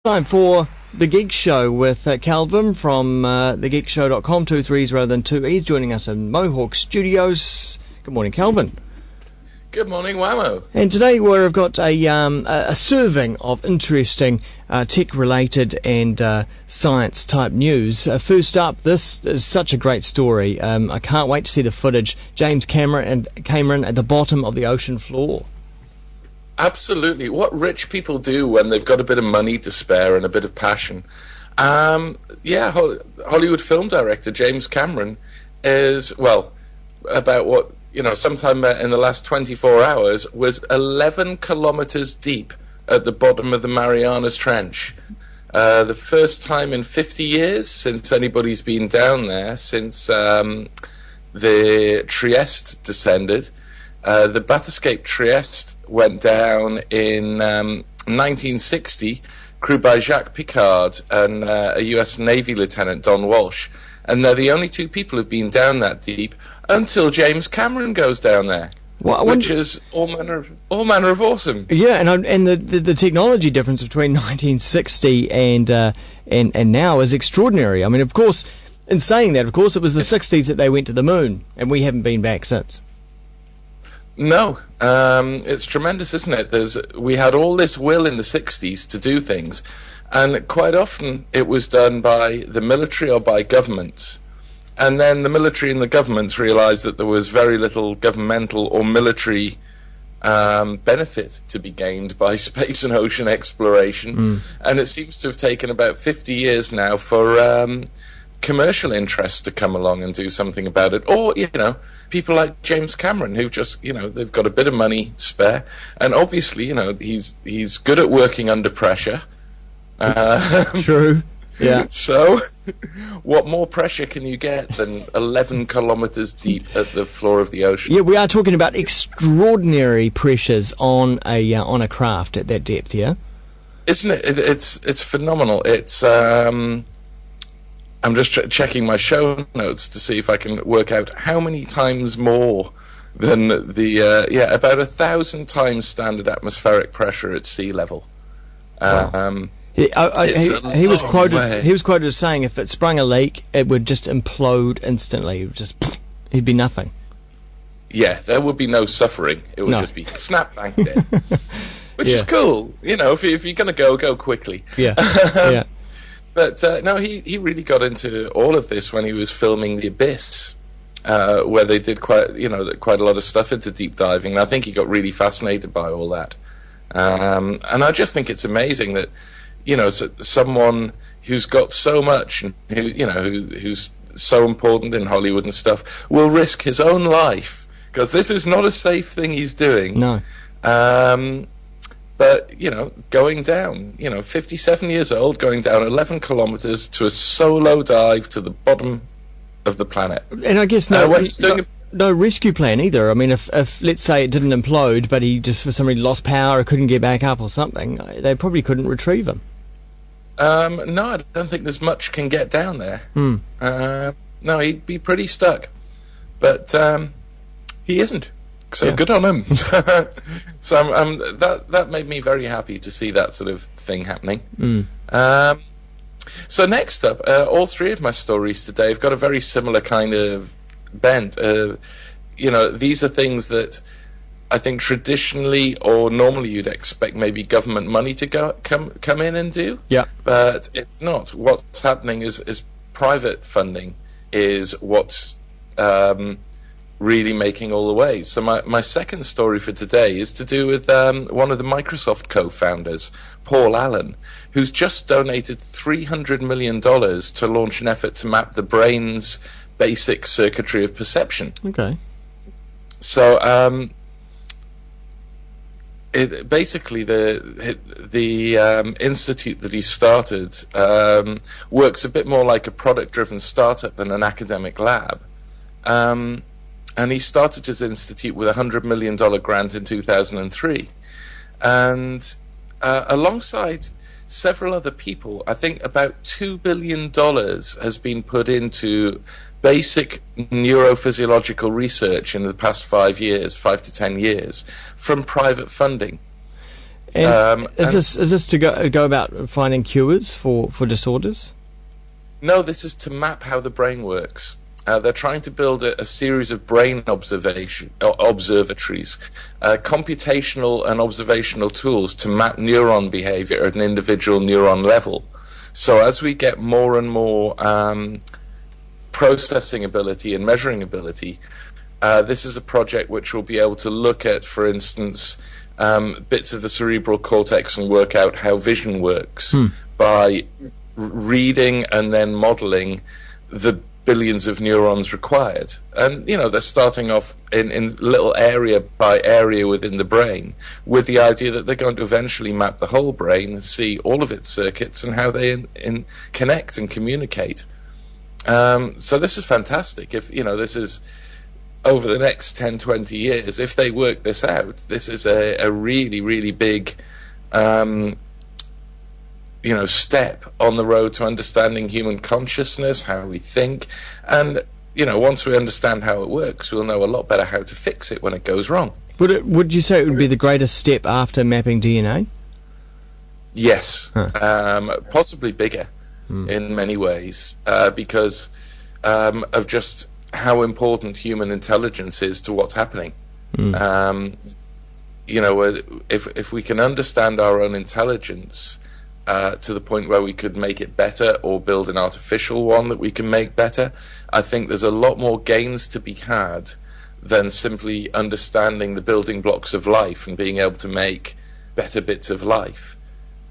Time for the Geek Show with Calvin from thegeekshow.com, 2 3s rather than 2 E's, joining us in Mohawk Studios. Good morning, Calvin. Good morning, Wammo. And today we've got a serving of interesting tech-related and science-type news. First up, this is such a great story. I can't wait to see the footage. James Cameron at the bottom of the ocean floor. Absolutely. What rich people do when they've got a bit of money to spare and a bit of passion. Hollywood film director James Cameron is, well, about what, sometime in the last 24 hours, was 11 kilometers deep at the bottom of the Marianas Trench. The first time in 50 years since anybody's been down there, since the Trieste descended. The Bathyscaphe Trieste went down in 1960, crewed by Jacques Picard and a US Navy Lieutenant, Don Walsh. And they're the only two people who've been down that deep until James Cameron goes down there, which is all manner of awesome. Yeah, and the technology difference between 1960 and now is extraordinary. I mean, of course, in saying that, of course, it was the 60s that they went to the moon, and we haven't been back since. No, it's tremendous, isn't it? We had all this will in the 60s to do things, and quite often it was done by the military or by governments. And then the military and the governments realized that there was very little governmental or military benefit to be gained by space and ocean exploration. And it seems to have taken about 50 years now for commercial interests to come along and do something about it. Or, people like James Cameron, who've just, they've got a bit of money spare. And obviously, he's good at working under pressure. True. Yeah. So, what more pressure can you get than 11 kilometers deep at the floor of the ocean? Yeah, we are talking about extraordinary pressures on a craft at that depth, yeah? Isn't it? It's phenomenal. It's I'm just checking my show notes to see if I can work out how many times more than about 1,000 times standard atmospheric pressure at sea level. Wow. He was quoted as saying if it sprung a leak, it would just implode instantly. He'd be nothing. Yeah, there would be no suffering. It would just be snap bang dead, which is cool. If you're going to go quickly. Yeah, yeah. But no, he really got into all of this when he was filming The Abyss, where they did quite a lot of stuff into deep diving. And I think he got really fascinated by all that. And I just think it's amazing that someone who's got so much and who's so important in Hollywood and stuff will risk his own life, because this is not a safe thing he's doing. No. But, going down, 57 years old, going down 11 kilometers to a solo dive to the bottom of the planet. And I guess no rescue plan either. I mean, if let's say it didn't implode, but he just for some reason lost power or couldn't get back up or something, they probably couldn't retrieve him. No, I don't think there's much can get down there. No, he'd be pretty stuck. But he isn't. So good on him. So that made me very happy to see that sort of thing happening. So next up, all three of my stories today have got a very similar kind of bent. These are things that I think traditionally or normally you'd expect maybe government money to come in and do. Yeah. But it's not. What's happening is private funding is what's really making all the waves. So my second story for today is to do with one of the Microsoft co-founders, Paul Allen, who's just donated $300 million to launch an effort to map the brain's basic circuitry of perception. Okay. So basically the institute that he started works a bit more like a product-driven startup than an academic lab. And he started his institute with a $100 million grant in 2003. And alongside several other people, I think about $2 billion has been put into basic neurophysiological research in the past 5 to 10 years from private funding. And is this to go about finding cures for disorders? No, this is to map how the brain works. They're trying to build a series of brain observatories, computational and observational tools to map neuron behavior at an individual neuron level. So as we get more and more processing ability and measuring ability, this is a project which will be able to look at, for instance, bits of the cerebral cortex and work out how vision works by reading and then modeling the billions of neurons required. And, they're starting off in little area by area within the brain with the idea that they're going to eventually map the whole brain and see all of its circuits and how they connect and communicate. So this is fantastic. If, this is over the next 10, 20 years, if they work this out, this is a really, really big step on the road to understanding human consciousness, how we think, and once we understand how it works, we'll know a lot better how to fix it when it goes wrong. Would you say it would be the greatest step after mapping DNA? Yes, possibly bigger in many ways, because of just how important human intelligence is to what's happening. If we can understand our own intelligence to the point where we could make it better or build an artificial one that we can make better, I think there's a lot more gains to be had than simply understanding the building blocks of life and being able to make better bits of life,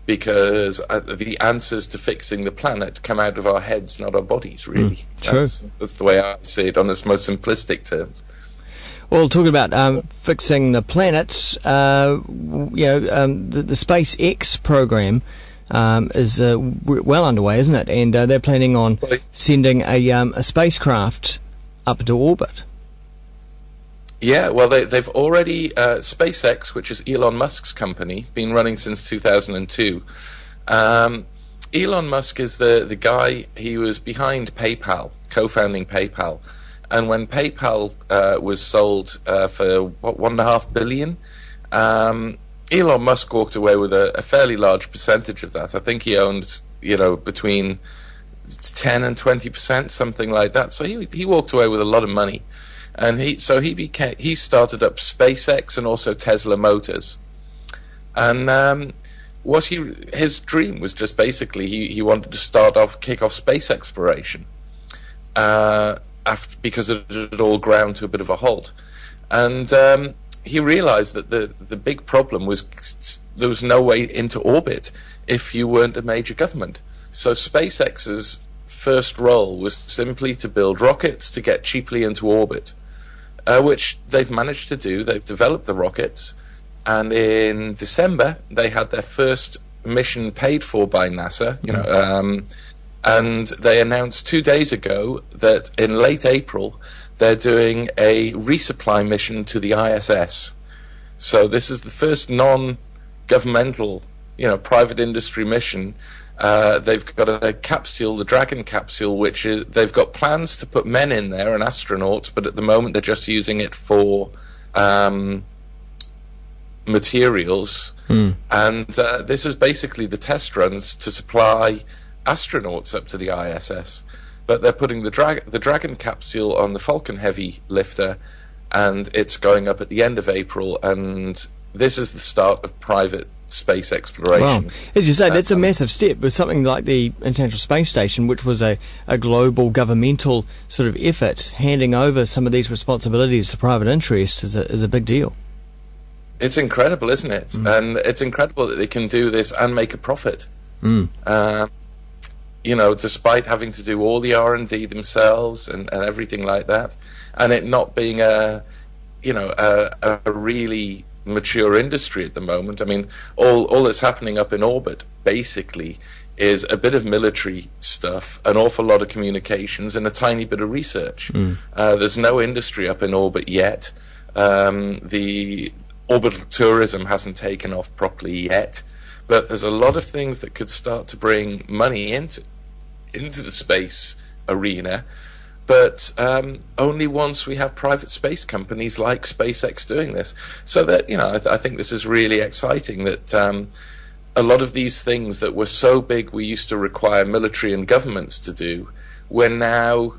because the answers to fixing the planet come out of our heads, not our bodies, really. True. That's the way I see it on its most simplistic terms. Well, talking about fixing the planets, the SpaceX program is well underway, isn't it? And they're planning on sending a spacecraft up into orbit. Yeah, well, they've already, SpaceX, which is Elon Musk's company, been running since 2002. Elon Musk is the guy, he was behind PayPal, co-founding PayPal. And when PayPal was sold for, $1.5 billion, Elon Musk walked away with a fairly large percentage of that. I think he owned, between 10 and 20%, something like that. So he walked away with a lot of money. And he started up SpaceX and also Tesla Motors. And his dream was just basically he wanted to kick off space exploration because it had all ground to a bit of a halt. And he realized that the big problem was there was no way into orbit if you weren't a major government. So SpaceX's first role was simply to build rockets to get cheaply into orbit, which they've managed to do. They've developed the rockets, and in December they had their first mission paid for by NASA. And they announced 2 days ago that in late April they're doing a resupply mission to the ISS. So this is the first non-governmental, private industry mission. They've got a capsule, the Dragon capsule, which they've got plans to put men in there and astronauts, but at the moment they're just using it for materials. And this is basically the test runs to supply astronauts up to the ISS. But they're putting the Dragon capsule on the Falcon Heavy lifter, and it's going up at the end of April, and this is the start of private space exploration. Wow. As you say, that's a massive step. With something like the International Space Station, which was a global governmental sort of effort, handing over some of these responsibilities to private interests is a big deal. It's incredible, isn't it? And it's incredible that they can do this and make a profit. Despite having to do all the R&D themselves and everything like that, and it not being a really mature industry at the moment. I mean, all that's happening up in orbit basically is a bit of military stuff, an awful lot of communications, and a tiny bit of research. There's no industry up in orbit yet. The orbital tourism hasn't taken off properly yet, but there's a lot of things that could start to bring money into the space arena. but only once we have private space companies like SpaceX doing this. So that, I think this is really exciting that a lot of these things that were so big we used to require military and governments to do, we're now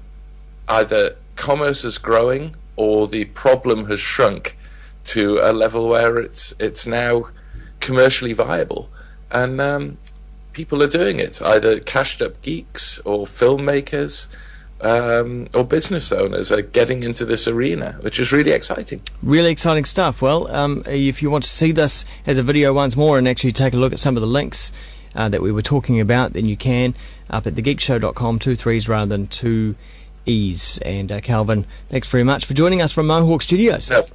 either commerce is growing or the problem has shrunk to a level where it's now commercially viable, and people are doing it, either cashed up geeks or filmmakers or business owners are getting into this arena, which is really exciting. Really exciting stuff. Well, if you want to see this as a video once more and actually take a look at some of the links that we were talking about, then you can up at thegeekshow.com, 2 3s rather than 2 E's. And Calvin, thanks very much for joining us from Mohawk Studios. Yep.